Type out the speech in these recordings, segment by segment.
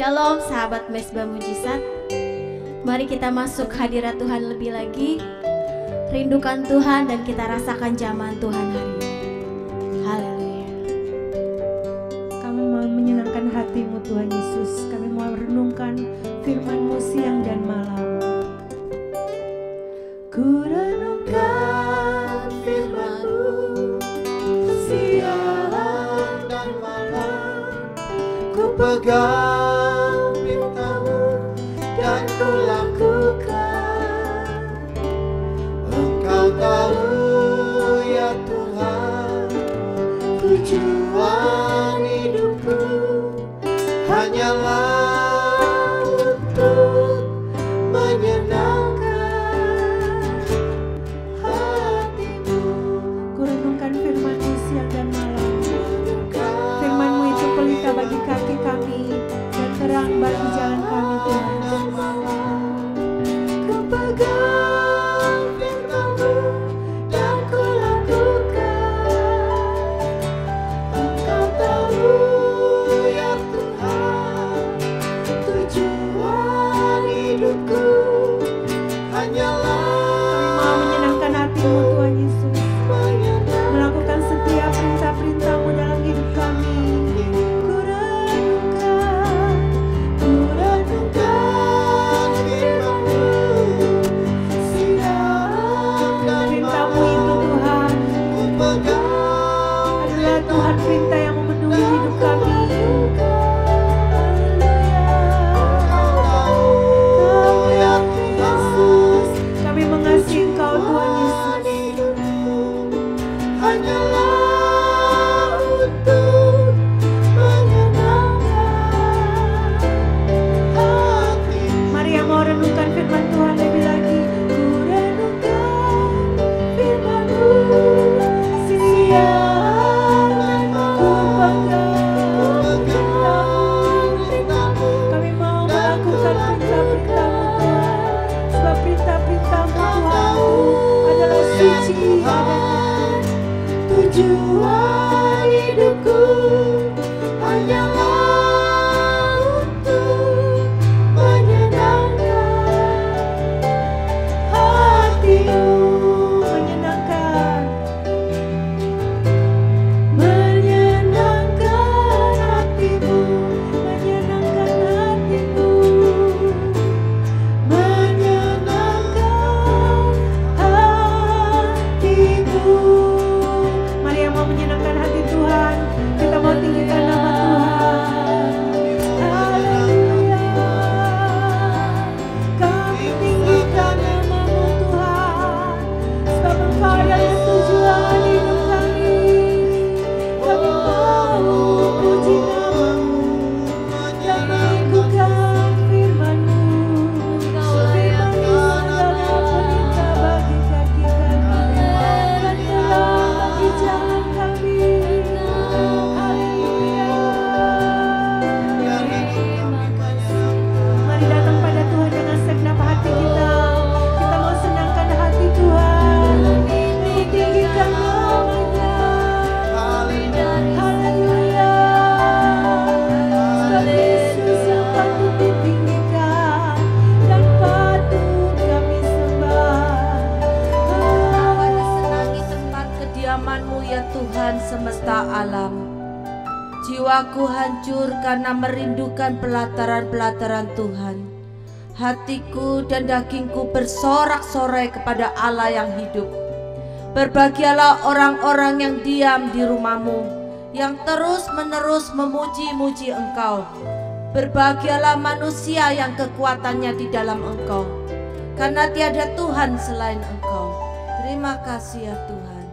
Shalom sahabat Mesbah Mujizat. Mari kita masuk hadirat Tuhan lebih lagi. Rindukan Tuhan dan kita rasakan jamahan Tuhan hari ini. Haleluya. Kami mau menyenangkan hati-Mu Tuhan Yesus. Kami mau merenungkan firman-Mu siang dan malam. Ku renungkan firman-Mu siang dan malam. Ku pegang firman-Mu dan ku lakukan. Engkau tahu ya Tuhan, tujuan hidupku hanyalah untuk menyenangkan hati-Mu. Ku renungkan firman-Mu siang dan malam. Firman-Mu itu pelita bagi kaki kami dan terang bagi jalan kami Tuhan. Ku pegang firman-Mu dan ku lakukan. Engkau tahu ya Tuhan, tujuan hidupku hanyalah mau menyenangkan hati-Mu Tuhan Yesus, melakukan setiap perintah-perintah-Mu dalam hidup kami. Ku renungkan firman-Mu siang dan perintah-Mu itu Tuhan adalah Tuhan perintah yang memenuhi hidup kami. Kami mengasihi Engkau Tuhan Yesus. Hanyalah untuk menyenangkan hati. Mari yang mau renungkan firman Tuhan lebih lagi. Ku renungkan firman-Mu siang dan malam. Ku perintah-Mu. Kami mau melakukan perintah-perintah-Mu Tuhan. Sebab perintah-perintah-Mu Tuhan adalah suci dan tujuan hidupku hanyalah untuk menyenangkan hati-Mu. Menyenangkan hati-Mu, menyenangkan hati-Mu, menyenangkan hati-Mu. Mari yang mau menyenangkan hati Tuhan, kita mau tinggikan nama Tuhan. Haleluya. Kami tinggikan nama-Mu Tuhan, sebab Engkau adalah tujuan hidup kami. Kami mau puji nama-Mu dan melakukan firman-Mu. Firman-Mu adalah pelita bagi kaki kami dan terang bagi jalan kami. Haleluya. Mari datang pada Tuhan dengan segenap hati kita. Kita mau senangkan hati Tuhan. Tinggikan nama-Nya. Haleluya. Sebab Yesus yang patut ditinggikan dan patut kami sembah. Senangi tempat kediaman-Mu ya Tuhan semesta alam. Jiwaku hancur karena merindukan pelataran-pelataran Tuhan. Hatiku dan dagingku bersorak-sorai kepada Allah yang hidup. Berbahagialah orang-orang yang diam di rumah-Mu, yang terus-menerus memuji-muji Engkau. Berbahagialah manusia yang kekuatannya di dalam Engkau, karena tiada Tuhan selain Engkau. Terima kasih ya Tuhan.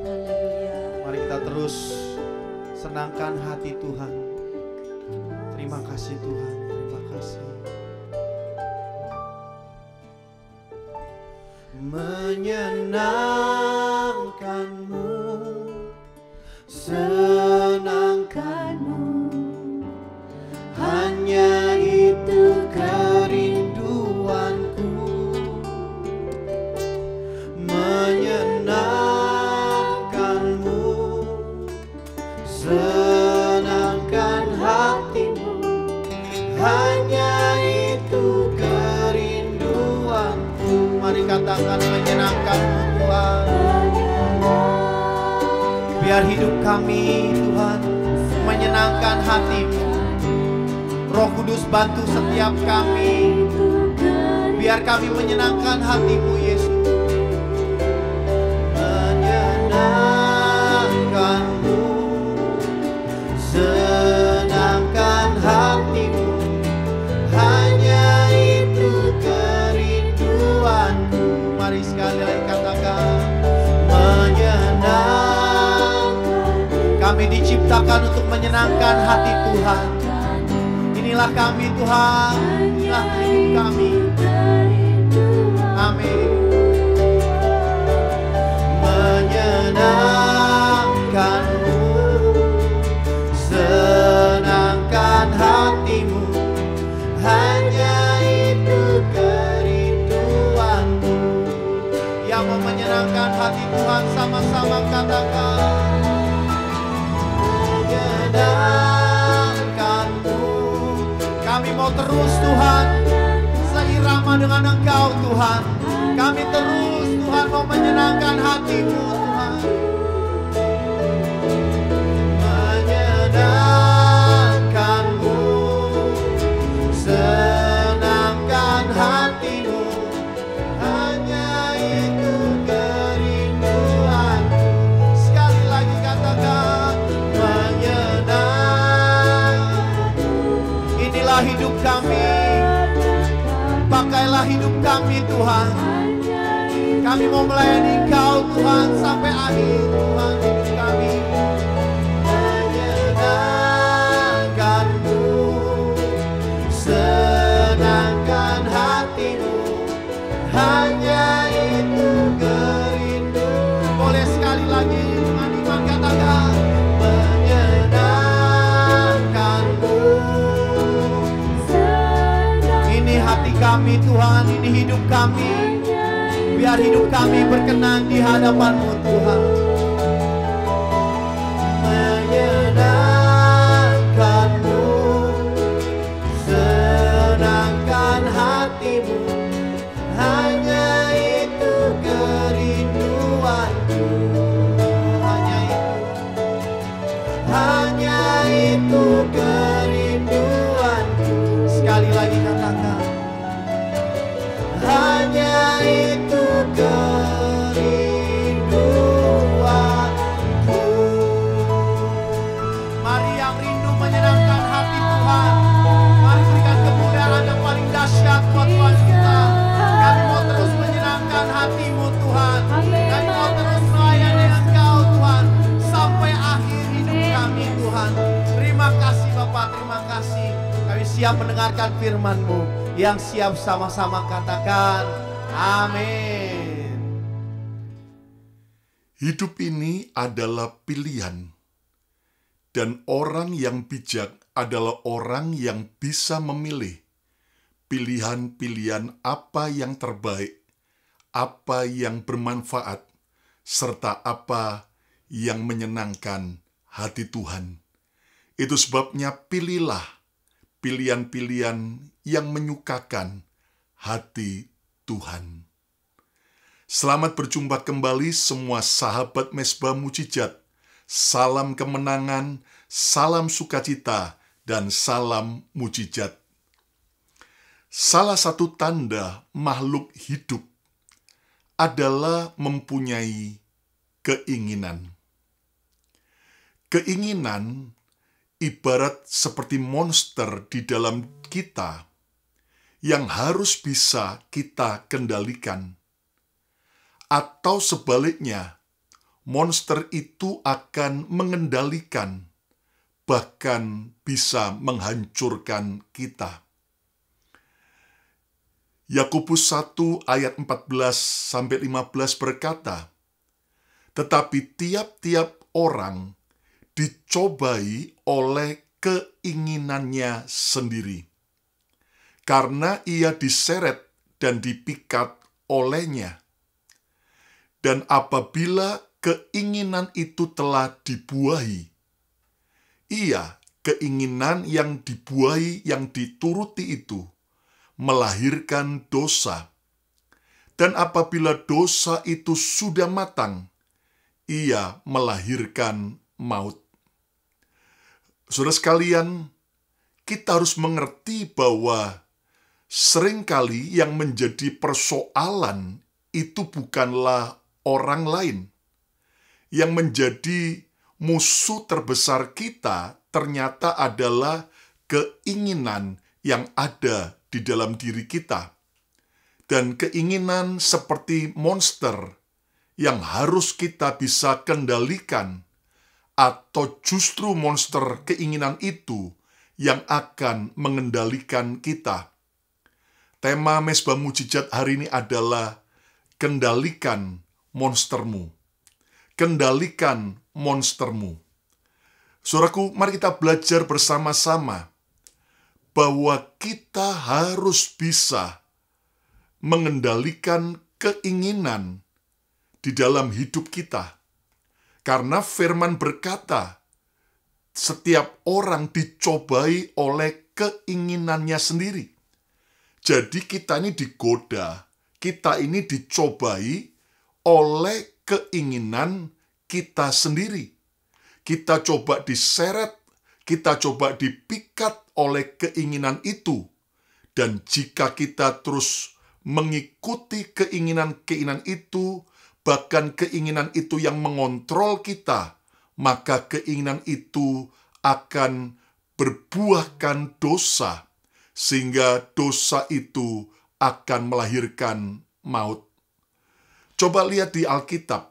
Haleluya. Mari kita terus senangkan hati Tuhan. Terima kasih Tuhan, terima kasih. Menyenangkan-Mu, senangkan-Mu, hanya itu kerinduanku. Menyenangkan-Mu, senangkan hatimu, Biar hidup kami Tuhan menyenangkan hati-Mu. Roh Kudus bantu setiap kami. Biar kami menyenangkan hati-Mu Yesus. Menyenangkan-Mu, senangkan hati-Mu, hanya itu kerinduanku. Mari sekali lagi katakan, menyenangkan. Kami diciptakan untuk menyenangkan hati Tuhan. Inilah kami Tuhan, inilah hidup kami. Amin. Menyenangkan-Mu, senangkan hati-Mu, hanya itu kerinduanku. Yang mau menyenangkan hati Tuhan sama-sama katakan, menyenangkan-Mu. Kami mau terus Tuhan seirama dengan Engkau Tuhan. Kami terus Tuhan mau menyenangkan hati-Mu Tuhan. Menyenangkan-Mu, senangkan hati-Mu, hanya itu kerinduanku. Sekali lagi katakan, menyenangkan. Inilah hidup kami. Pakailah hidup kami Tuhan. Kami mau melayani Engkau Tuhan sampai akhir Tuhan hidup kami. Menyenangkan-Mu, senangkan hati-Mu, hanya itu kerindu. Boleh sekali lagi dengan iman katakan, menyenangkan-Mu. Ini hati kami Tuhan, ini hidup kami. Biar hidup kami berkenan di hadapan-Mu Tuhan. Menyenangkan-Mu, senangkan hati-Mu, hanya itu kerinduanku. Hanya itu kerinduanku. Sekali lagi katakan, hanya itu kerinduanku. Mari yang rindu menyenangkan hati Tuhan, mari berikan kemuliaan yang paling dahsyat buat Tuhan kita. Kami mau terus menyenangkan hati-Mu Tuhan. Kami mau terus melayani Engkau Tuhan sampai akhir hidup kami Tuhan. Terima kasih Bapak, terima kasih. Kami siap mendengarkan firman-Mu. Yang siap sama-sama katakan, amin. Hidup ini adalah pilihan, dan orang yang bijak adalah orang yang bisa memilih pilihan-pilihan apa yang terbaik, apa yang bermanfaat, serta apa yang menyenangkan hati Tuhan. Itu sebabnya pilihlah pilihan-pilihan yang menyukakan hati Tuhan. Selamat berjumpa kembali semua sahabat Mesbah Mujizat. Salam kemenangan, salam sukacita, dan salam mujizat. Salah satu tanda makhluk hidup adalah mempunyai keinginan. Keinginan ibarat seperti monster di dalam kita yang harus bisa kita kendalikan. Atau sebaliknya, monster itu akan mengendalikan, bahkan bisa menghancurkan kita. Yakobus 1 ayat 14-15 berkata, "Tetapi tiap-tiap orang dicobai oleh keinginannya sendiri, karena ia diseret dan dipikat olehnya. Dan apabila keinginan itu telah dibuahi, keinginan yang dibuahi, yang dituruti itu, melahirkan dosa. Dan apabila dosa itu sudah matang, ia melahirkan maut. Saudara sekalian, kita harus mengerti bahwa seringkali yang menjadi persoalan itu bukanlah orang lain. Yang menjadi musuh terbesar kita ternyata adalah keinginan yang ada di dalam diri kita. Dan keinginan seperti monster yang harus kita bisa kendalikan, atau justru monster keinginan itu yang akan mengendalikan kita. Tema Mezbah Mujizat hari ini adalah kendalikan monstermu. Kendalikan monstermu. Saudaraku, mari kita belajar bersama-sama bahwa kita harus bisa mengendalikan keinginan di dalam hidup kita. Karena firman berkata, setiap orang dicobai oleh keinginannya sendiri. Jadi kita ini digoda, kita ini dicobai oleh keinginan kita sendiri. Kita coba diseret, kita coba dipikat oleh keinginan itu. Dan jika kita terus mengikuti keinginan-keinginan itu, bahkan keinginan itu yang mengontrol kita, maka keinginan itu akan berbuahkan dosa, sehingga dosa itu akan melahirkan maut. Coba lihat di Alkitab,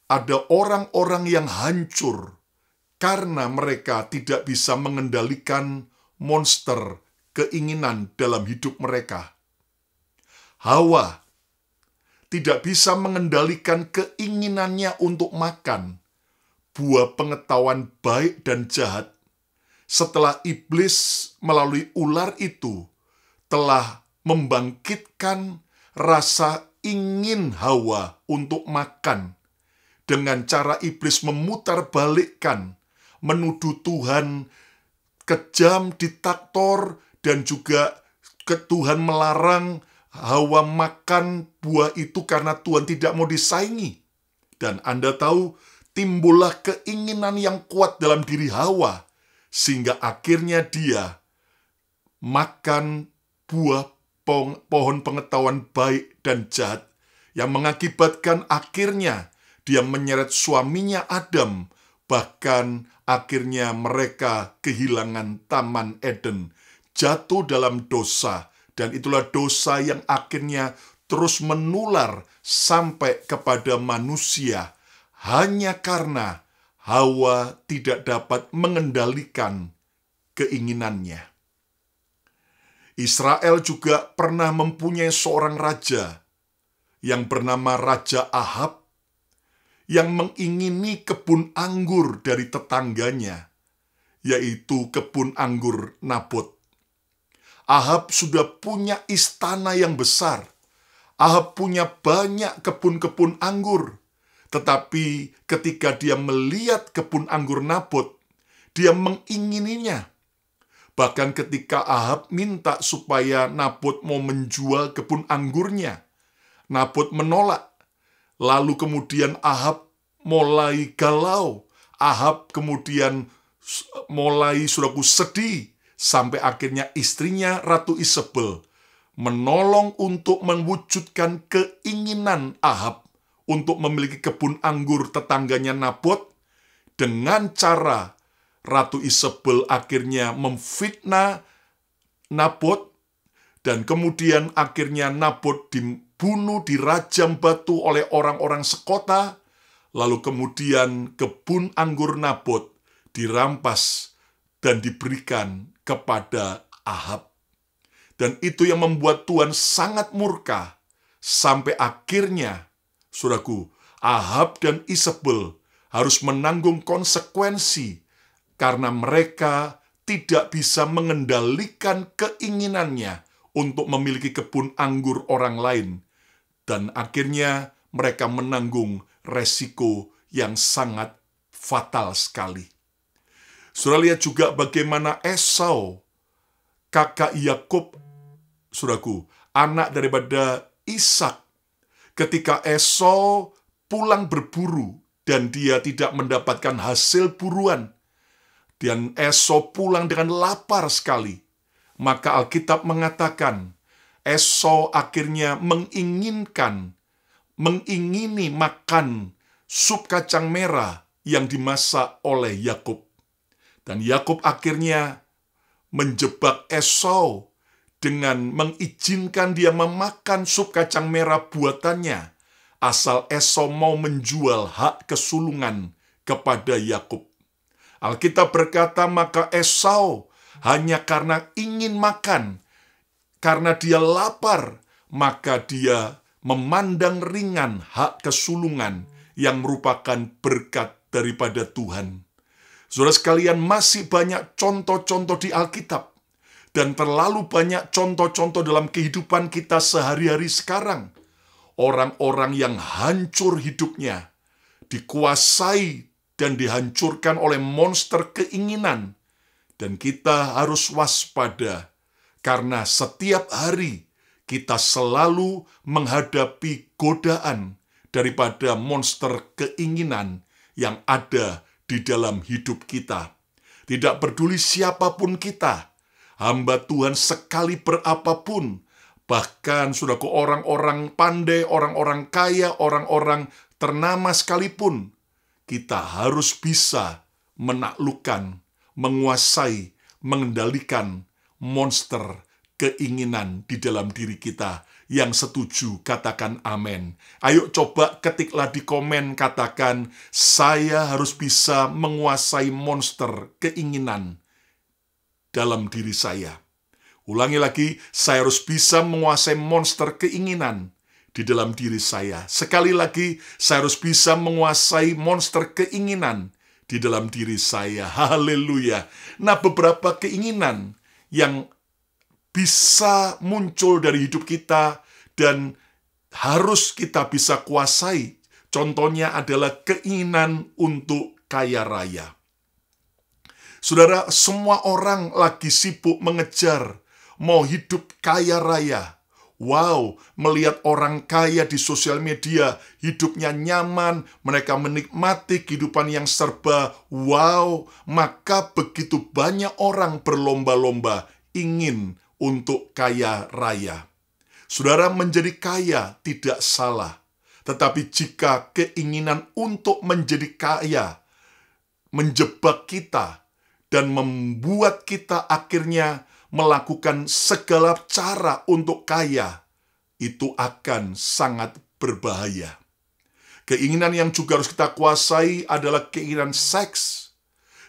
ada orang-orang yang hancur karena mereka tidak bisa mengendalikan monster keinginan dalam hidup mereka. Hawa tidak bisa mengendalikan keinginannya untuk makan buah pengetahuan baik dan jahat setelah iblis melalui ular itu telah membangkitkan rasa ingin Hawa untuk makan dengan cara iblis memutarbalikkan, menuduh Tuhan kejam, diktator, dan juga Tuhan melarang Hawa makan buah itu karena Tuhan tidak mau disaingi. Dan Anda tahu, timbullah keinginan yang kuat dalam diri Hawa, sehingga akhirnya dia makan buah pohon pengetahuan baik dan jahat, yang mengakibatkan akhirnya dia menyeret suaminya Adam, bahkan akhirnya mereka kehilangan Taman Eden, jatuh dalam dosa. Dan itulah dosa yang akhirnya terus menular sampai kepada manusia, hanya karena Hawa tidak dapat mengendalikan keinginannya. Israel juga pernah mempunyai seorang raja yang bernama Raja Ahab, yang mengingini kebun anggur dari tetangganya, yaitu kebun anggur Nabot. Ahab sudah punya istana yang besar. Ahab punya banyak kebun-kebun anggur. Tetapi ketika dia melihat kebun anggur Nabot, dia mengingininya. Bahkan ketika Ahab minta supaya Nabot mau menjual kebun anggurnya, Nabot menolak. Lalu kemudian Ahab mulai galau. Ahab kemudian mulai sedih. Sampai akhirnya istrinya Ratu Isabel menolong untuk mewujudkan keinginan Ahab untuk memiliki kebun anggur tetangganya Nabot, dengan cara Ratu Isabel akhirnya memfitnah Nabot, dan kemudian akhirnya Nabot dibunuh, dirajam batu oleh orang-orang sekota, lalu kemudian kebun anggur Nabot dirampas dan diberikan kepada Ahab. Dan itu yang membuat Tuhan sangat murka, sampai akhirnya, saudaraku, Ahab dan Isabel harus menanggung konsekuensi karena mereka tidak bisa mengendalikan keinginannya untuk memiliki kebun anggur orang lain. Dan akhirnya mereka menanggung resiko yang sangat fatal sekali. Saudara lihat juga bagaimana Esau, kakak Yakub, saudaraku, anak daripada Ishak. Ketika Esau pulang berburu dan dia tidak mendapatkan hasil buruan. Dan Esau pulang dengan lapar sekali. Maka Alkitab mengatakan, Esau akhirnya mengingini makan sup kacang merah yang dimasak oleh Yakub. Dan Yakub akhirnya menjebak Esau dengan mengizinkan dia memakan sup kacang merah buatannya, asal Esau mau menjual hak kesulungan kepada Yakub. Alkitab berkata, maka Esau hanya karena ingin makan, karena dia lapar, maka dia memandang ringan hak kesulungan yang merupakan berkat daripada Tuhan. Saudara sekalian, masih banyak contoh-contoh di Alkitab, dan terlalu banyak contoh-contoh dalam kehidupan kita sehari-hari sekarang. Orang-orang yang hancur hidupnya, dikuasai dan dihancurkan oleh monster keinginan. Dan kita harus waspada, karena setiap hari kita selalu menghadapi godaan daripada monster keinginan yang ada di dalam hidup kita. Tidak peduli siapapun kita, hamba Tuhan sekali berapapun, bahkan saudaraku orang-orang pandai, orang-orang kaya, orang-orang ternama sekalipun, kita harus bisa menaklukkan, menguasai, mengendalikan monster keinginan di dalam diri kita. Yang setuju, katakan amin. Ayo coba ketiklah di komen, katakan, saya harus bisa menguasai monster keinginan dalam diri saya. Ulangi lagi, saya harus bisa menguasai monster keinginan di dalam diri saya. Sekali lagi, saya harus bisa menguasai monster keinginan di dalam diri saya. Haleluya. Nah, beberapa keinginan yang bisa muncul dari hidup kita dan harus kita bisa kuasai. Contohnya adalah keinginan untuk kaya raya. Saudara, semua orang lagi sibuk mengejar mau hidup kaya raya. Wow, melihat orang kaya di sosial media, hidupnya nyaman, mereka menikmati kehidupan yang serba wow, maka begitu banyak orang berlomba-lomba ingin untuk kaya raya. Saudara, menjadi kaya tidak salah, tetapi jika keinginan untuk menjadi kaya menjebak kita dan membuat kita akhirnya melakukan segala cara untuk kaya, itu akan sangat berbahaya. Keinginan yang juga harus kita kuasai adalah keinginan seks.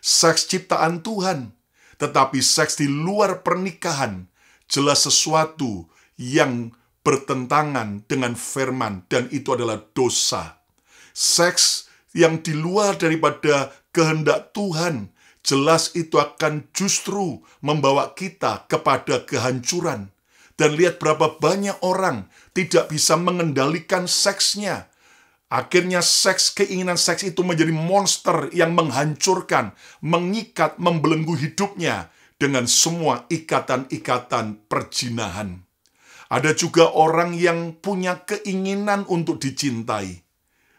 Seks ciptaan Tuhan, tetapi seks di luar pernikahan jelas sesuatu yang bertentangan dengan firman, dan itu adalah dosa. Seks yang di luar daripada kehendak Tuhan, jelas itu akan justru membawa kita kepada kehancuran. Dan lihat berapa banyak orang tidak bisa mengendalikan seksnya. Akhirnya keinginan seks itu menjadi monster yang menghancurkan, mengikat, membelenggu hidupnya dengan semua ikatan-ikatan perjinahan. Ada juga orang yang punya keinginan untuk dicintai.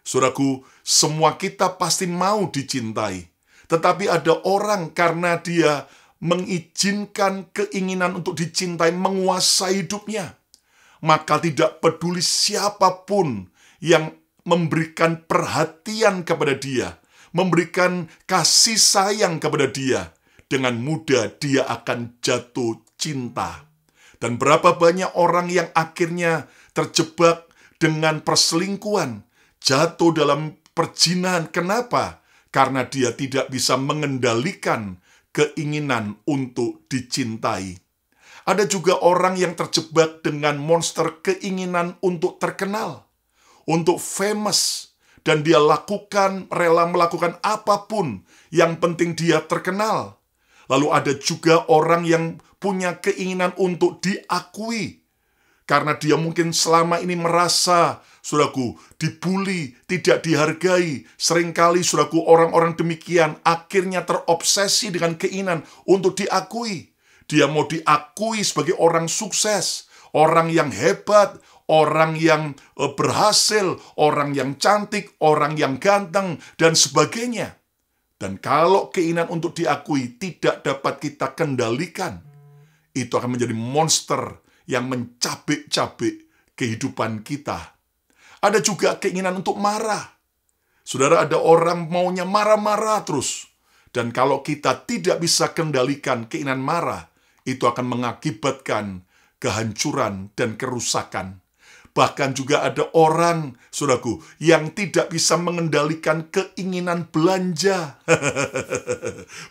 Saudaraku, semua kita pasti mau dicintai. Tetapi ada orang karena dia mengizinkan keinginan untuk dicintai menguasai hidupnya. Maka tidak peduli siapapun yang memberikan perhatian kepada dia, memberikan kasih sayang kepada dia, dengan mudah dia akan jatuh cinta. Dan berapa banyak orang yang akhirnya terjebak dengan perselingkuhan, jatuh dalam perzinahan. Kenapa? Karena dia tidak bisa mengendalikan keinginan untuk dicintai. Ada juga orang yang terjebak dengan monster keinginan untuk terkenal, untuk famous, dan dia rela melakukan apapun, yang penting dia terkenal. Lalu ada juga orang yang punya keinginan untuk diakui, karena dia mungkin selama ini merasa, saudaraku, dibully, tidak dihargai. Seringkali, saudaraku, orang-orang demikian akhirnya terobsesi dengan keinginan untuk diakui. Dia mau diakui sebagai orang sukses, orang yang hebat, orang yang berhasil, orang yang cantik, orang yang ganteng, dan sebagainya. Dan kalau keinginan untuk diakui tidak dapat kita kendalikan, itu akan menjadi monster yang mencabik-cabik kehidupan kita. Ada juga keinginan untuk marah. Saudara, ada orang maunya marah-marah terus. Dan kalau kita tidak bisa kendalikan keinginan marah, itu akan mengakibatkan kehancuran dan kerusakan. Bahkan juga ada orang, saudaraku, yang tidak bisa mengendalikan keinginan belanja.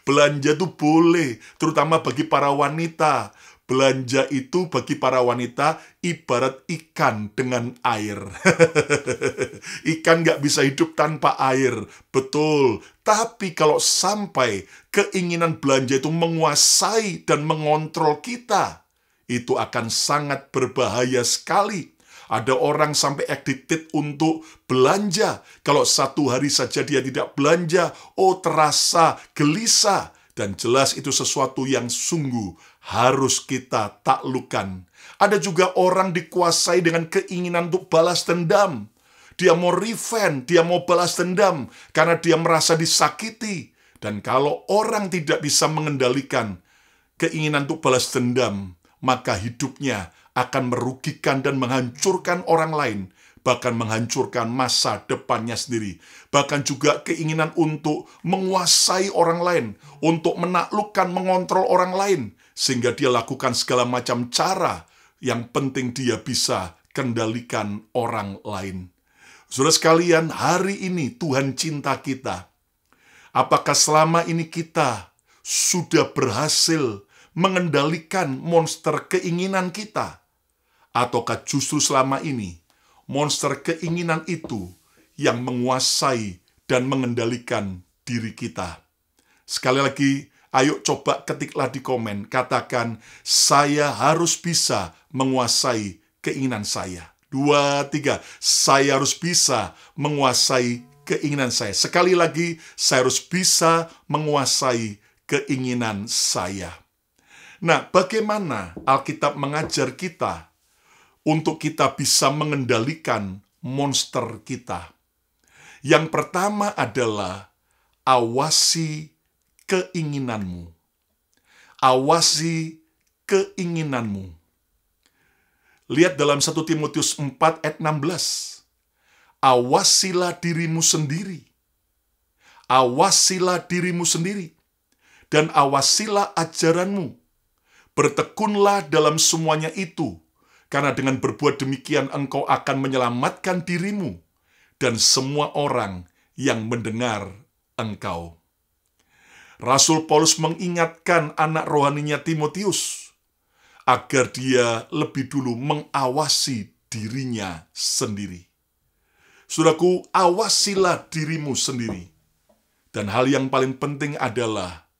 Belanja itu boleh, terutama bagi para wanita. Belanja itu bagi para wanita ibarat ikan dengan air. Ikan nggak bisa hidup tanpa air, betul. Tapi kalau sampai keinginan belanja itu menguasai dan mengontrol kita, itu akan sangat berbahaya sekali. Ada orang sampai addicted untuk belanja. Kalau satu hari saja dia tidak belanja, terasa gelisah. Dan jelas itu sesuatu yang sungguh harus kita taklukkan. Ada juga orang dikuasai dengan keinginan untuk balas dendam. Dia mau revenge, dia mau balas dendam karena dia merasa disakiti. Dan kalau orang tidak bisa mengendalikan keinginan untuk balas dendam, maka hidupnya akan merugikan dan menghancurkan orang lain, bahkan menghancurkan masa depannya sendiri. Bahkan juga keinginan untuk menguasai orang lain, untuk menaklukkan, mengontrol orang lain, sehingga dia lakukan segala macam cara, yang penting dia bisa kendalikan orang lain. Saudara sekalian, hari ini Tuhan cinta kita. Apakah selama ini kita sudah berhasil mengendalikan monster keinginan kita? Ataukah justru selama ini monster keinginan itu yang menguasai dan mengendalikan diri kita? Sekali lagi, ayo coba ketiklah di komen, katakan, saya harus bisa menguasai keinginan saya. 2, 3, saya harus bisa menguasai keinginan saya. Sekali lagi, saya harus bisa menguasai keinginan saya. Nah, bagaimana Alkitab mengajar kita untuk kita bisa mengendalikan monster kita? Yang pertama adalah awasi keinginanmu. Awasi keinginanmu. Lihat dalam 1 Timotius 4 ayat 16. Awasilah dirimu sendiri. Awasilah dirimu sendiri. Dan awasilah ajaranmu. Bertekunlah dalam semuanya itu. Karena dengan berbuat demikian engkau akan menyelamatkan dirimu dan semua orang yang mendengar engkau. Rasul Paulus mengingatkan anak rohaninya Timotius agar dia lebih dulu mengawasi dirinya sendiri. Saudaraku, awasilah dirimu sendiri. Dan hal yang paling penting adalah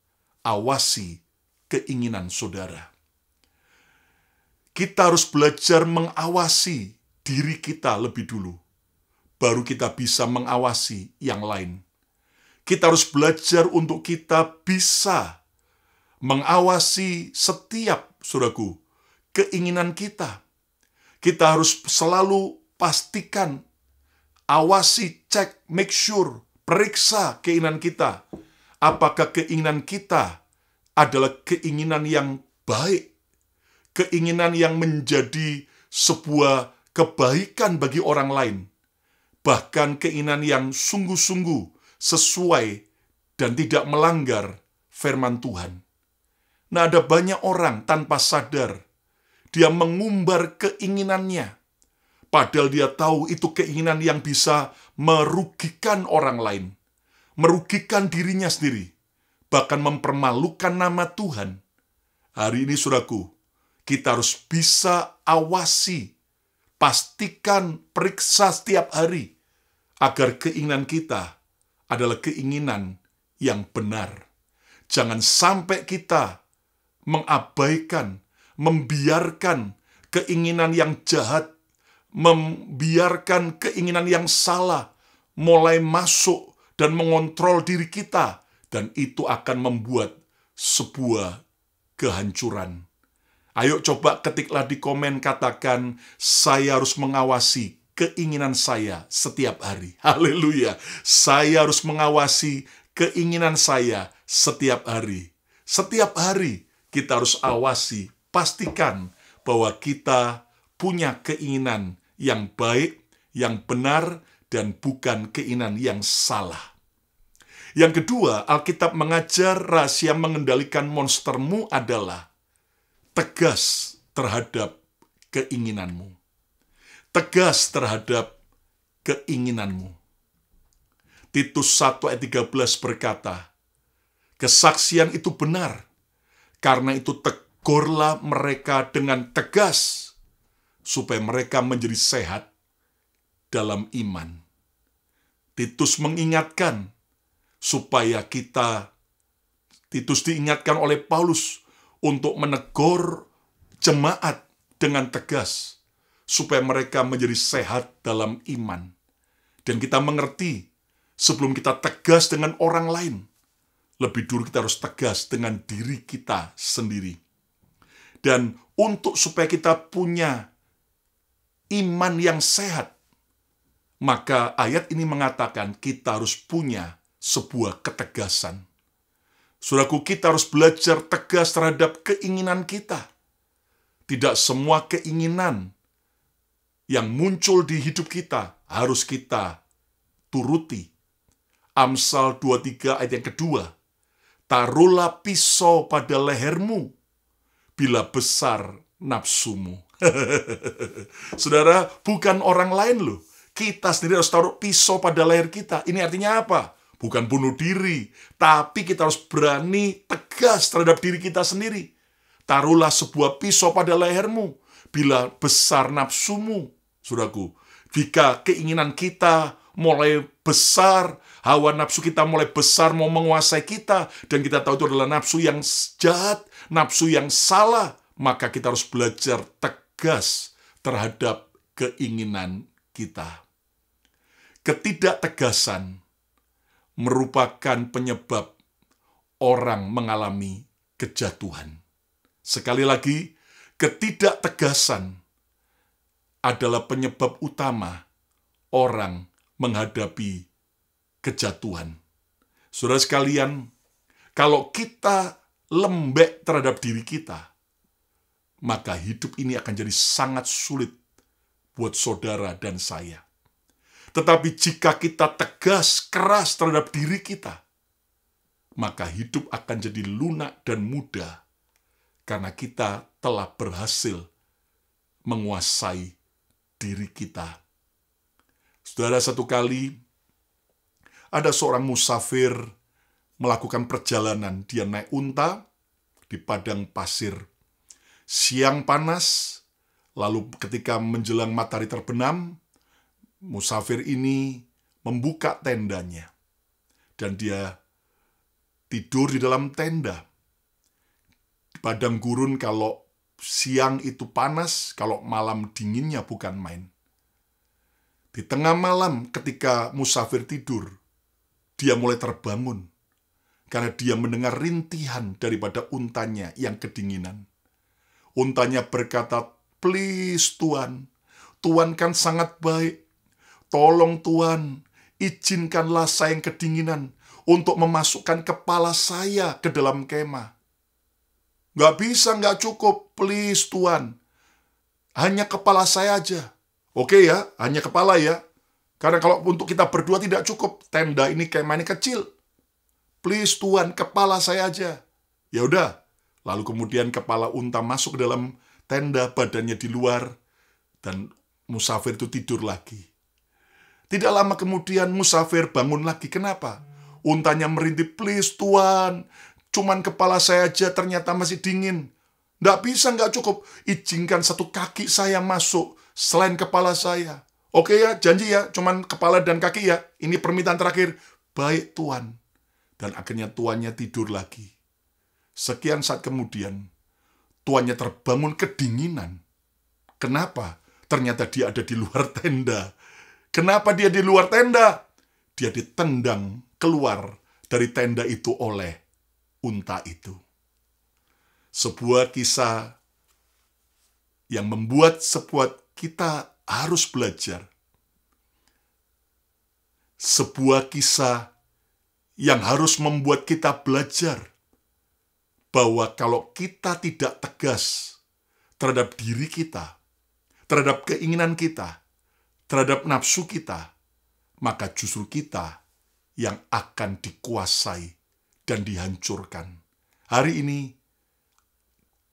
awasi keinginan saudara. Kita harus belajar mengawasi diri kita lebih dulu. Baru kita bisa mengawasi yang lain. Kita harus belajar untuk kita bisa mengawasi setiap, saudaraku, keinginan kita. Kita harus selalu pastikan, awasi, cek, make sure, periksa keinginan kita. Apakah keinginan kita adalah keinginan yang baik, keinginan yang menjadi sebuah kebaikan bagi orang lain, bahkan keinginan yang sungguh-sungguh sesuai dan tidak melanggar firman Tuhan. Nah, ada banyak orang tanpa sadar, dia mengumbar keinginannya, padahal dia tahu itu keinginan yang bisa merugikan orang lain, merugikan dirinya sendiri, bahkan mempermalukan nama Tuhan. Hari ini, saudaraku, kita harus bisa awasi, pastikan, periksa setiap hari, agar keinginan kita adalah keinginan yang benar. Jangan sampai kita mengabaikan, membiarkan keinginan yang jahat, membiarkan keinginan yang salah, mulai masuk dan mengontrol diri kita, dan itu akan membuat sebuah kehancuran. Ayo coba ketiklah di komen, katakan, saya harus mengawasi keinginan saya setiap hari. Haleluya. Saya harus mengawasi keinginan saya setiap hari. Setiap hari kita harus awasi, pastikan bahwa kita punya keinginan yang baik, yang benar, dan bukan keinginan yang salah. Yang kedua, Alkitab mengajar rahasia mengendalikan monstermu adalah tegas terhadap keinginanmu. Tegas terhadap keinginanmu. Titus 1 ayat 13 berkata, kesaksian itu benar, karena itu tegurlah mereka dengan tegas, supaya mereka menjadi sehat dalam iman. Titus mengingatkan, supaya Titus diingatkan oleh Paulus untuk menegur jemaat dengan tegas, supaya mereka menjadi sehat dalam iman. Dan kita mengerti, sebelum kita tegas dengan orang lain, lebih dulu kita harus tegas dengan diri kita sendiri. Dan untuk supaya kita punya iman yang sehat, maka ayat ini mengatakan kita harus punya sebuah ketegasan. Saudaraku, kita harus belajar tegas terhadap keinginan kita. Tidak semua keinginan yang muncul di hidup kita harus kita turuti. Amsal 23 ayat yang kedua, taruhlah pisau pada lehermu bila besar nafsumu. Saudara, bukan orang lain loh. Kita sendiri harus taruh pisau pada leher kita. Ini artinya apa? Bukan bunuh diri, tapi kita harus berani tegas terhadap diri kita sendiri. Taruhlah sebuah pisau pada lehermu bila besar nafsumu. Saudaraku, jika keinginan kita mulai besar, hawa nafsu kita mulai besar mau menguasai kita, dan kita tahu itu adalah nafsu yang jahat, nafsu yang salah, maka kita harus belajar tegas terhadap keinginan kita. Ketidaktegasan merupakan penyebab orang mengalami kejatuhan. Sekali lagi, ketidaktegasan adalah penyebab utama orang menghadapi kejatuhan. Saudara sekalian, kalau kita lembek terhadap diri kita, maka hidup ini akan jadi sangat sulit buat saudara dan saya. Tetapi jika kita tegas, keras terhadap diri kita, maka hidup akan jadi lunak dan mudah, karena kita telah berhasil menguasai diri kita. Saudara, satu kali ada seorang musafir melakukan perjalanan. Dia naik unta di padang pasir. Siang panas, lalu ketika menjelang matahari terbenam, musafir ini membuka tendanya. Dan dia tidur di dalam tenda. Di padang gurun kalau siang itu panas, kalau malam dinginnya bukan main. Di tengah malam ketika musafir tidur, dia mulai terbangun. Karena dia mendengar rintihan daripada untanya yang kedinginan. Untanya berkata, please Tuhan, Tuhan kan sangat baik. Tolong Tuhan, izinkanlah saya yang kedinginan untuk memasukkan kepala saya ke dalam kemah. Nggak bisa, nggak cukup, please Tuhan. Hanya kepala saya aja. Oke ya, hanya kepala ya. Karena kalau untuk kita berdua tidak cukup, tenda ini, kemah ini kecil. Please Tuhan, kepala saya aja. Ya udah. Lalu kemudian kepala unta masuk ke dalam tenda, badannya di luar, dan musafir itu tidur lagi. Tidak lama kemudian musafir bangun lagi. Kenapa? Untanya merintih, please Tuhan, cuman kepala saya aja ternyata masih dingin. Nggak bisa, nggak cukup. Izinkan satu kaki saya masuk selain kepala saya. Oke ya, janji ya, cuman kepala dan kaki ya. Ini permintaan terakhir. Baik Tuhan. Dan akhirnya tuannya tidur lagi. Sekian saat kemudian, tuannya terbangun kedinginan. Kenapa? Ternyata dia ada di luar tenda. Kenapa dia di luar tenda? Dia ditendang keluar dari tenda itu oleh unta itu. Sebuah kisah yang membuat kita harus belajar. Sebuah kisah yang harus membuat kita belajar bahwa kalau kita tidak tegas terhadap diri kita, terhadap keinginan kita, terhadap nafsu kita, maka justru kita yang akan dikuasai dan dihancurkan. Hari ini,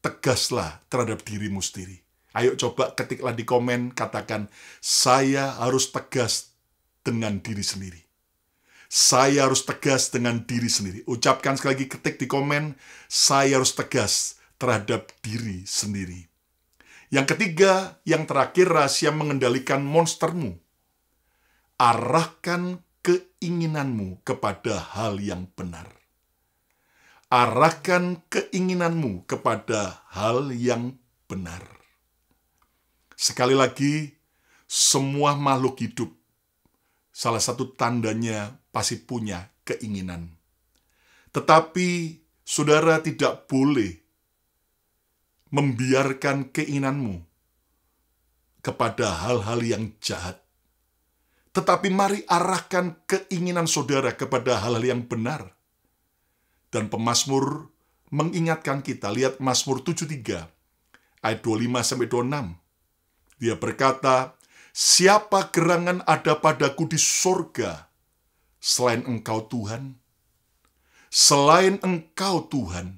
tegaslah terhadap dirimu sendiri. Ayo coba ketiklah di komen, katakan, saya harus tegas dengan diri sendiri. Saya harus tegas dengan diri sendiri. Ucapkan sekali lagi, ketik di komen, saya harus tegas terhadap diri sendiri. Yang ketiga, yang terakhir, rahasia mengendalikan monstermu. Arahkan keinginanmu kepada hal yang benar. Arahkan keinginanmu kepada hal yang benar. Sekali lagi, semua makhluk hidup, salah satu tandanya pasti punya keinginan. Tetapi saudara tidak boleh membiarkan keinginanmu kepada hal-hal yang jahat. Tetapi mari arahkan keinginan saudara kepada hal-hal yang benar. Dan pemazmur mengingatkan kita, lihat Mazmur 73, ayat 25-26. Dia berkata, siapa gerangan ada padaku di sorga, selain Engkau Tuhan? Selain Engkau Tuhan,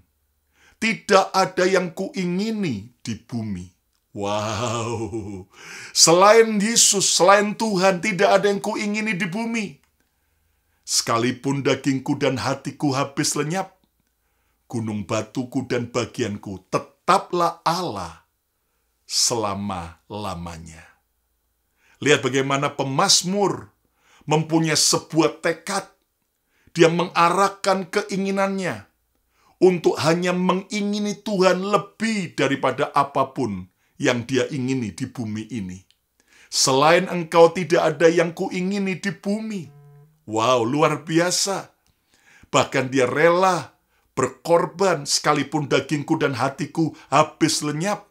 tidak ada yang kuingini di bumi. Wow, selain Yesus, selain Tuhan, tidak ada yang kuingini di bumi. Sekalipun dagingku dan hatiku habis lenyap, gunung batuku dan bagianku, tetaplah Allah selama-lamanya. Lihat bagaimana pemazmur mempunyai sebuah tekad. Dia mengarahkan keinginannya untuk hanya mengingini Tuhan lebih daripada apapun yang dia ingini di bumi ini. Selain Engkau tidak ada yang kuingini di bumi. Wow, luar biasa. Bahkan dia rela berkorban sekalipun dagingku dan hatiku habis lenyap.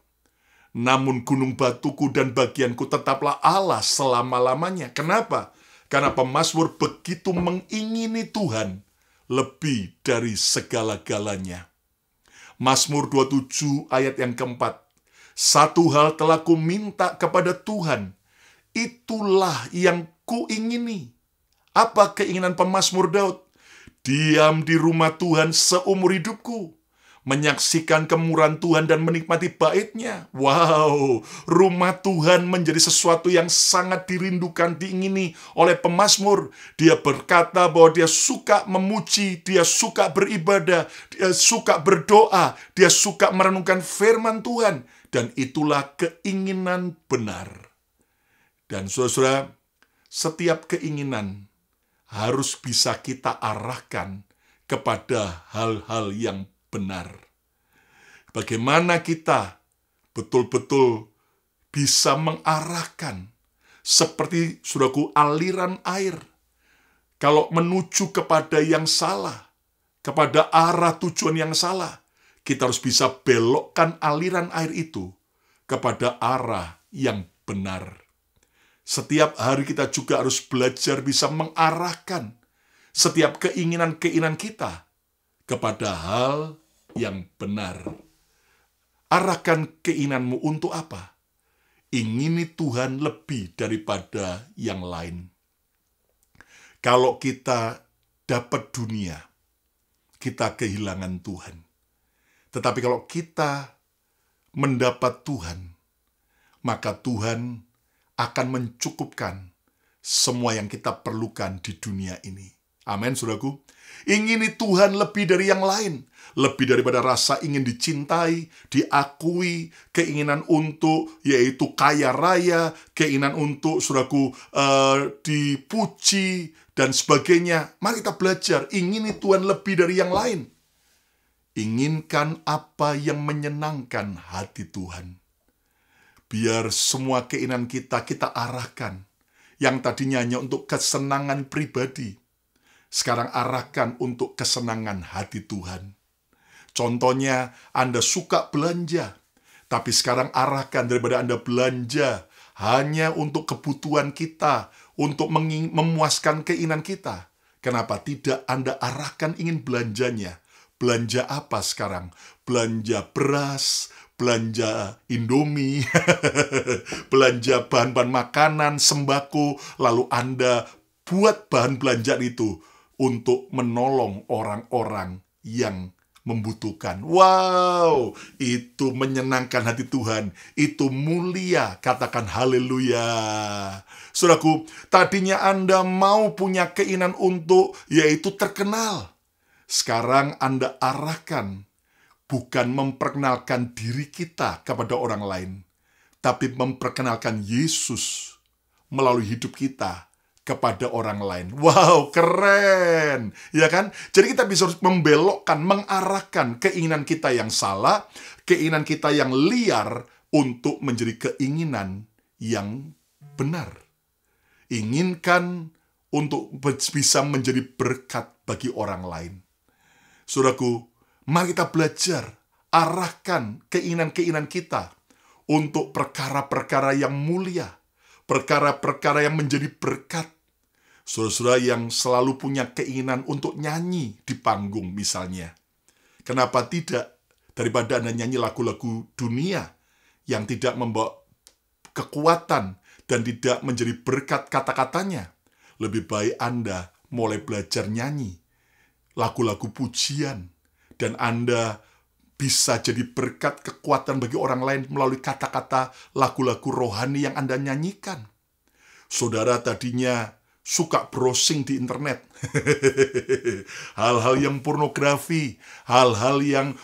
Namun gunung batuku dan bagianku tetaplah Allah selama-lamanya. Kenapa? Karena pemazmur begitu mengingini Tuhan lebih dari segala-galanya. Mazmur 27 ayat yang keempat. Satu hal telah ku minta kepada Tuhan, itulah yang kuingini. Apa keinginan pemazmur Daud? Diam di rumah Tuhan seumur hidupku, menyaksikan kemurahan Tuhan dan menikmati bait-Nya. Wow, rumah Tuhan menjadi sesuatu yang sangat dirindukan, diingini oleh pemazmur. Dia berkata bahwa dia suka memuji, dia suka beribadah, dia suka berdoa, dia suka merenungkan firman Tuhan. Dan itulah keinginan benar. Dan saudara-saudara, setiap keinginan harus bisa kita arahkan kepada hal-hal yang benar. Bagaimana kita betul-betul bisa mengarahkan seperti saudaraku aliran air. Kalau menuju kepada yang salah, kepada arah tujuan yang salah, kita harus bisa belokkan aliran air itu kepada arah yang benar. Setiap hari kita juga harus belajar bisa mengarahkan setiap keinginan-keinginan kita kepada hal yang benar. Arahkan keinginanmu untuk apa? Ingini Tuhan lebih daripada yang lain. Kalau kita dapat dunia, kita kehilangan Tuhan. Tetapi kalau kita mendapat Tuhan, maka Tuhan akan mencukupkan semua yang kita perlukan di dunia ini. Amin, saudaraku. Ingini Tuhan lebih dari yang lain. Lebih daripada rasa ingin dicintai, diakui, keinginan untuk yaitu kaya raya, keinginan untuk saudaraku dipuji, dan sebagainya. Mari kita belajar, ingini Tuhan lebih dari yang lain. Inginkan apa yang menyenangkan hati Tuhan. Biar semua keinginan kita arahkan. Yang tadinya hanya untuk kesenangan pribadi, sekarang arahkan untuk kesenangan hati Tuhan. Contohnya, Anda suka belanja, Tapi sekarang arahkan daripada Anda belanja hanya untuk kebutuhan kita, untuk memuaskan keinginan kita. Kenapa tidak Anda arahkan ingin belanjanya? Belanja apa sekarang? Belanja beras, belanja Indomie, belanja bahan-bahan makanan, sembako, lalu Anda buat bahan belanjaan itu untuk menolong orang-orang yang membutuhkan. Wow, itu menyenangkan hati Tuhan. Itu mulia, katakan haleluya. Saudaraku, tadinya Anda mau punya keinginan untuk yaitu terkenal. Sekarang Anda arahkan bukan memperkenalkan diri kita kepada orang lain, tapi memperkenalkan Yesus melalui hidup kita kepada orang lain. Wow, keren! Ya kan? Jadi kita bisa membelokkan, mengarahkan keinginan kita yang salah, keinginan kita yang liar untuk menjadi keinginan yang benar. Inginkan untuk bisa menjadi berkat bagi orang lain. Saudaraku, mari kita belajar, arahkan keinginan-keinginan kita untuk perkara-perkara yang mulia, perkara-perkara yang menjadi berkat. Saudara-saudara yang selalu punya keinginan untuk nyanyi di panggung misalnya. Kenapa tidak? Daripada Anda nyanyi lagu-lagu dunia yang tidak membawa kekuatan dan tidak menjadi berkat kata-katanya. Lebih baik Anda mulai belajar nyanyi lagu-lagu pujian, dan Anda bisa jadi berkat kekuatan bagi orang lain melalui kata-kata lagu-lagu rohani yang Anda nyanyikan. Saudara tadinya suka browsing di internet. Hal-hal yang pornografi, hal-hal yang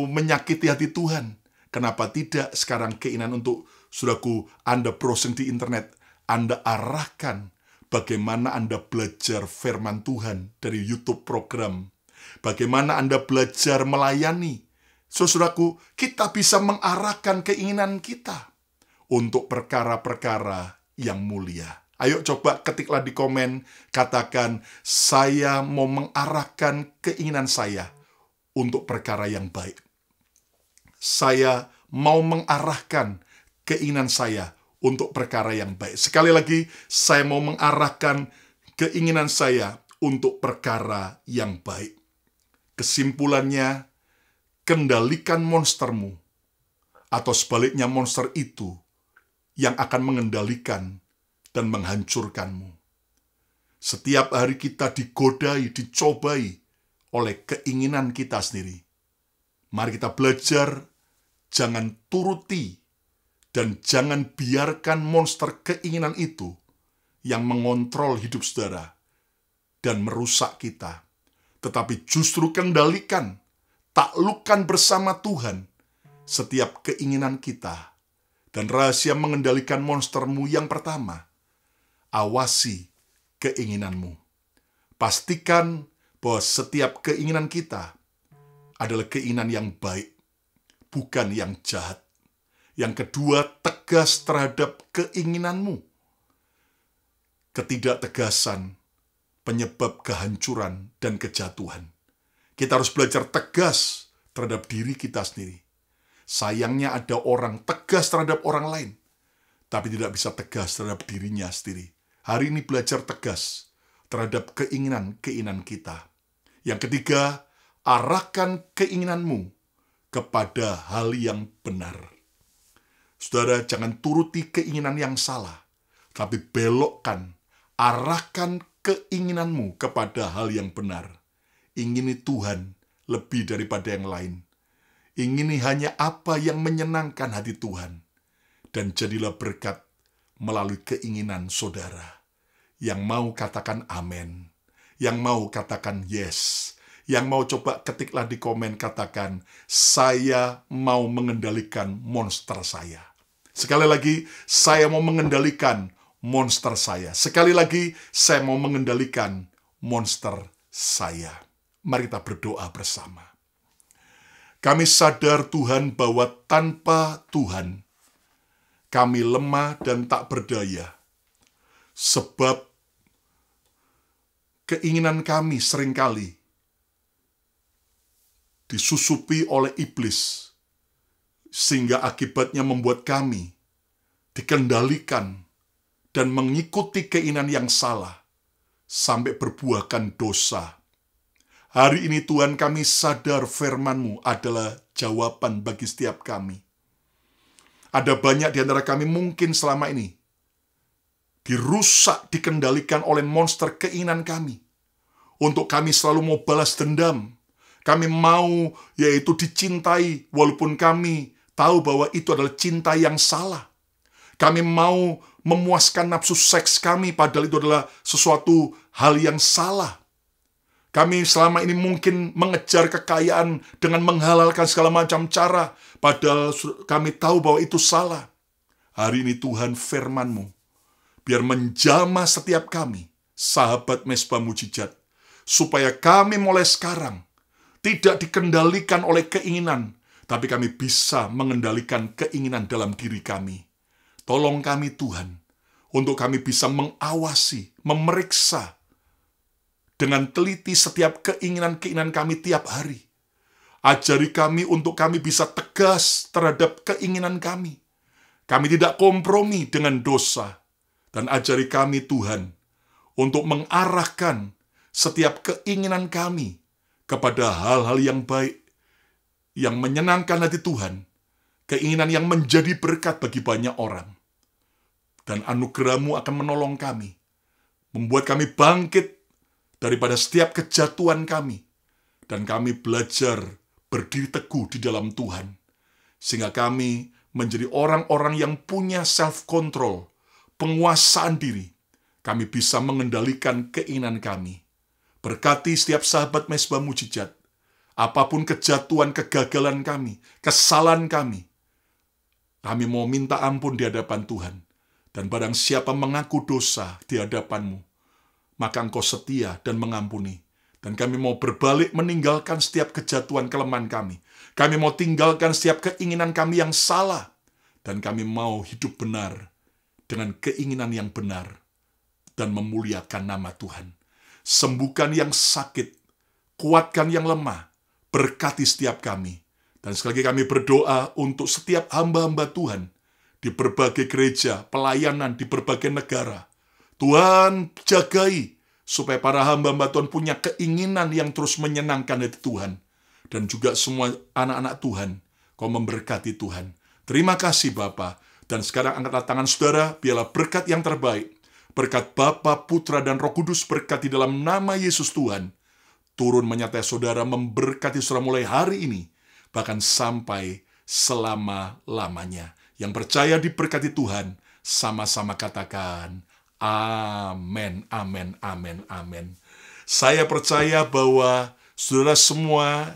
menyakiti hati Tuhan. Kenapa tidak sekarang keinginan untuk, saudaraku, Anda browsing di internet, Anda arahkan bagaimana Anda belajar firman Tuhan dari YouTube program. Bagaimana Anda belajar melayani. Saudaraku, kita bisa mengarahkan keinginan kita untuk perkara-perkara yang mulia. Ayo coba ketiklah di komen, katakan, saya mau mengarahkan keinginan saya untuk perkara yang baik. Saya mau mengarahkan keinginan saya untuk perkara yang baik. Sekali lagi, saya mau mengarahkan keinginan saya untuk perkara yang baik. Kesimpulannya, kendalikan monstermu, atau sebaliknya monster itu yang akan mengendalikan dan menghancurkanmu. Setiap hari kita digodai, dicobai oleh keinginan kita sendiri. Mari kita belajar, jangan turuti dan jangan biarkan monster keinginan itu yang mengontrol hidup saudara dan merusak kita. Tetapi justru kendalikan, taklukkan bersama Tuhan setiap keinginan kita. Dan rahasia mengendalikan monstermu yang pertama, awasi keinginanmu. Pastikan bahwa setiap keinginan kita adalah keinginan yang baik, bukan yang jahat. Yang kedua, tegas terhadap keinginanmu. Ketidaktegasan penyebab kehancuran dan kejatuhan. Kita harus belajar tegas terhadap diri kita sendiri. Sayangnya ada orang tegas terhadap orang lain, tapi tidak bisa tegas terhadap dirinya sendiri. Hari ini belajar tegas terhadap keinginan-keinginan kita. Yang ketiga, arahkan keinginanmu kepada hal yang benar. Saudara, jangan turuti keinginan yang salah, tapi belokkan, arahkan keinginanmu kepada hal yang benar. Ingini Tuhan lebih daripada yang lain. Ingini hanya apa yang menyenangkan hati Tuhan. Dan jadilah berkat melalui keinginan saudara. Yang mau katakan amin. Yang mau katakan yes. Yang mau coba ketiklah di komen, katakan, saya mau mengendalikan monster saya. Sekali lagi, saya mau mengendalikan monster saya. Sekali lagi, saya mau mengendalikan monster saya. Mari kita berdoa bersama. Kami sadar Tuhan bahwa tanpa Tuhan, kami lemah dan tak berdaya. Sebab keinginan kami seringkali disusupi oleh iblis, sehingga akibatnya membuat kami dikendalikan dan mengikuti keinginan yang salah, sampai berbuahkan dosa. Hari ini Tuhan, kami sadar firman-Mu adalah jawaban bagi setiap kami. Ada banyak di antara kami mungkin selama ini dirusak, dikendalikan oleh monster keinginan kami. Untuk kami selalu mau balas dendam. Kami mau yaitu dicintai, walaupun kami tahu bahwa itu adalah cinta yang salah. Kami mau memuaskan nafsu seks kami, padahal itu adalah sesuatu hal yang salah. Kami selama ini mungkin mengejar kekayaan dengan menghalalkan segala macam cara, padahal kami tahu bahwa itu salah. Hari ini Tuhan, firman-Mu biar menjamah setiap kami, sahabat Mesbah Mujizat, supaya kami mulai sekarang tidak dikendalikan oleh keinginan, tapi kami bisa mengendalikan keinginan dalam diri kami. Tolong kami Tuhan, untuk kami bisa mengawasi, memeriksa dengan teliti setiap keinginan-keinginan kami tiap hari. Ajari kami untuk kami bisa tegas terhadap keinginan kami. Kami tidak kompromi dengan dosa. Dan ajari kami Tuhan, untuk mengarahkan setiap keinginan kami kepada hal-hal yang baik, yang menyenangkan hati Tuhan, keinginan yang menjadi berkat bagi banyak orang. Dan anugerah-Mu akan menolong kami, membuat kami bangkit daripada setiap kejatuhan kami, dan kami belajar berdiri teguh di dalam Tuhan, sehingga kami menjadi orang-orang yang punya self-control, penguasaan diri. Kami bisa mengendalikan keinginan kami. Berkati setiap sahabat Mesbah Mujizat, apapun kejatuhan, kegagalan kami, kesalahan kami mau minta ampun di hadapan Tuhan. Dan barang siapa mengaku dosa di hadapan-Mu, maka Engkau setia dan mengampuni. Dan kami mau berbalik meninggalkan setiap kejatuhan kelemahan kami. Kami mau tinggalkan setiap keinginan kami yang salah. Dan kami mau hidup benar dengan keinginan yang benar dan memuliakan nama Tuhan. Sembuhkan yang sakit, kuatkan yang lemah, berkati setiap kami. Dan sekali lagi kami berdoa untuk setiap hamba-hamba Tuhan di berbagai gereja, pelayanan di berbagai negara. Tuhan jagai supaya para hamba-hamba Tuhan punya keinginan yang terus menyenangkan hati Tuhan. Dan juga semua anak-anak Tuhan, Kau memberkati Tuhan. Terima kasih Bapa. Dan sekarang angkatlah tangan saudara, biarlah berkat yang terbaik, berkat Bapa, Putra, dan Roh Kudus berkati dalam nama Yesus Tuhan, turun menyertai saudara, memberkati saudara mulai hari ini, bahkan sampai selama-lamanya. Yang percaya diberkati Tuhan, sama-sama katakan, amin, amin, amin, amin. Saya percaya bahwa saudara semua,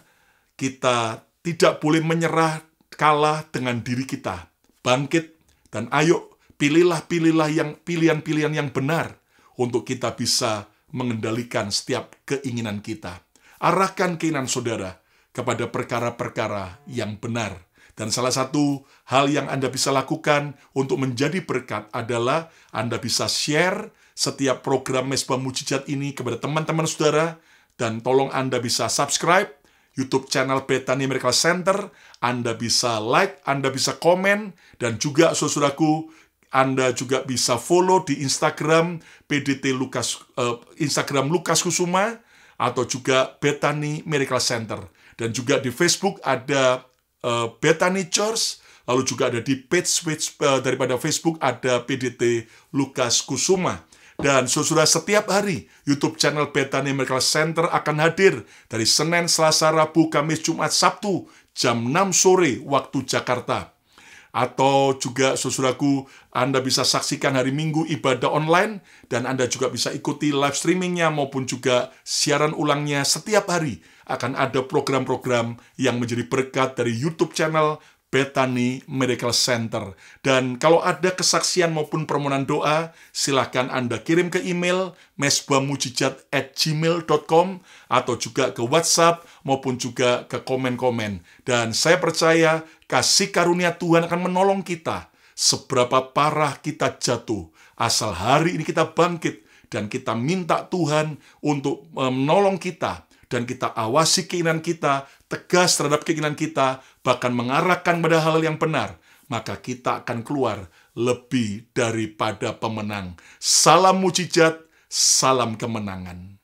kita tidak boleh menyerah kalah dengan diri kita. Bangkit, dan ayo pilihlah yang pilihan-pilihan yang benar untuk kita bisa mengendalikan setiap keinginan kita. Arahkan keinginan saudara kepada perkara-perkara yang benar. Dan salah satu hal yang Anda bisa lakukan untuk menjadi berkat adalah Anda bisa share setiap program Mesbah Mujizat ini kepada teman-teman saudara, dan tolong Anda bisa subscribe YouTube channel Bethany Miracle Center. Anda bisa like, Anda bisa komen, dan juga saudaraku, Anda juga bisa follow di Instagram PDT Lukas, Instagram Lukas Kusuma, atau juga Bethany Miracle Center. Dan juga di Facebook ada Bethany Church, lalu juga ada di page daripada Facebook ada PDT Lukas Kusuma. Dan saudara, setiap hari YouTube channel Bethany Miracle Center akan hadir dari Senin, Selasa, Rabu, Kamis, Jumat, Sabtu jam 6 sore waktu Jakarta. Atau juga saudaraku, Anda bisa saksikan hari Minggu ibadah online, dan Anda juga bisa ikuti live streamingnya maupun juga siaran ulangnya. Setiap hari akan ada program-program yang menjadi berkat dari YouTube channel Bethany Miracle Center. Dan kalau ada kesaksian maupun permohonan doa, silakan Anda kirim ke email mesbahmujizat@gmail.com atau juga ke WhatsApp maupun juga ke komen-komen. Dan saya percaya kasih karunia Tuhan akan menolong kita seberapa parah kita jatuh. Asal hari ini kita bangkit dan kita minta Tuhan untuk menolong kita dan kita awasi keinginan kita, tegas terhadap keinginan kita, bahkan mengarahkan pada hal yang benar, maka kita akan keluar lebih daripada pemenang. Salam mujizat, salam kemenangan.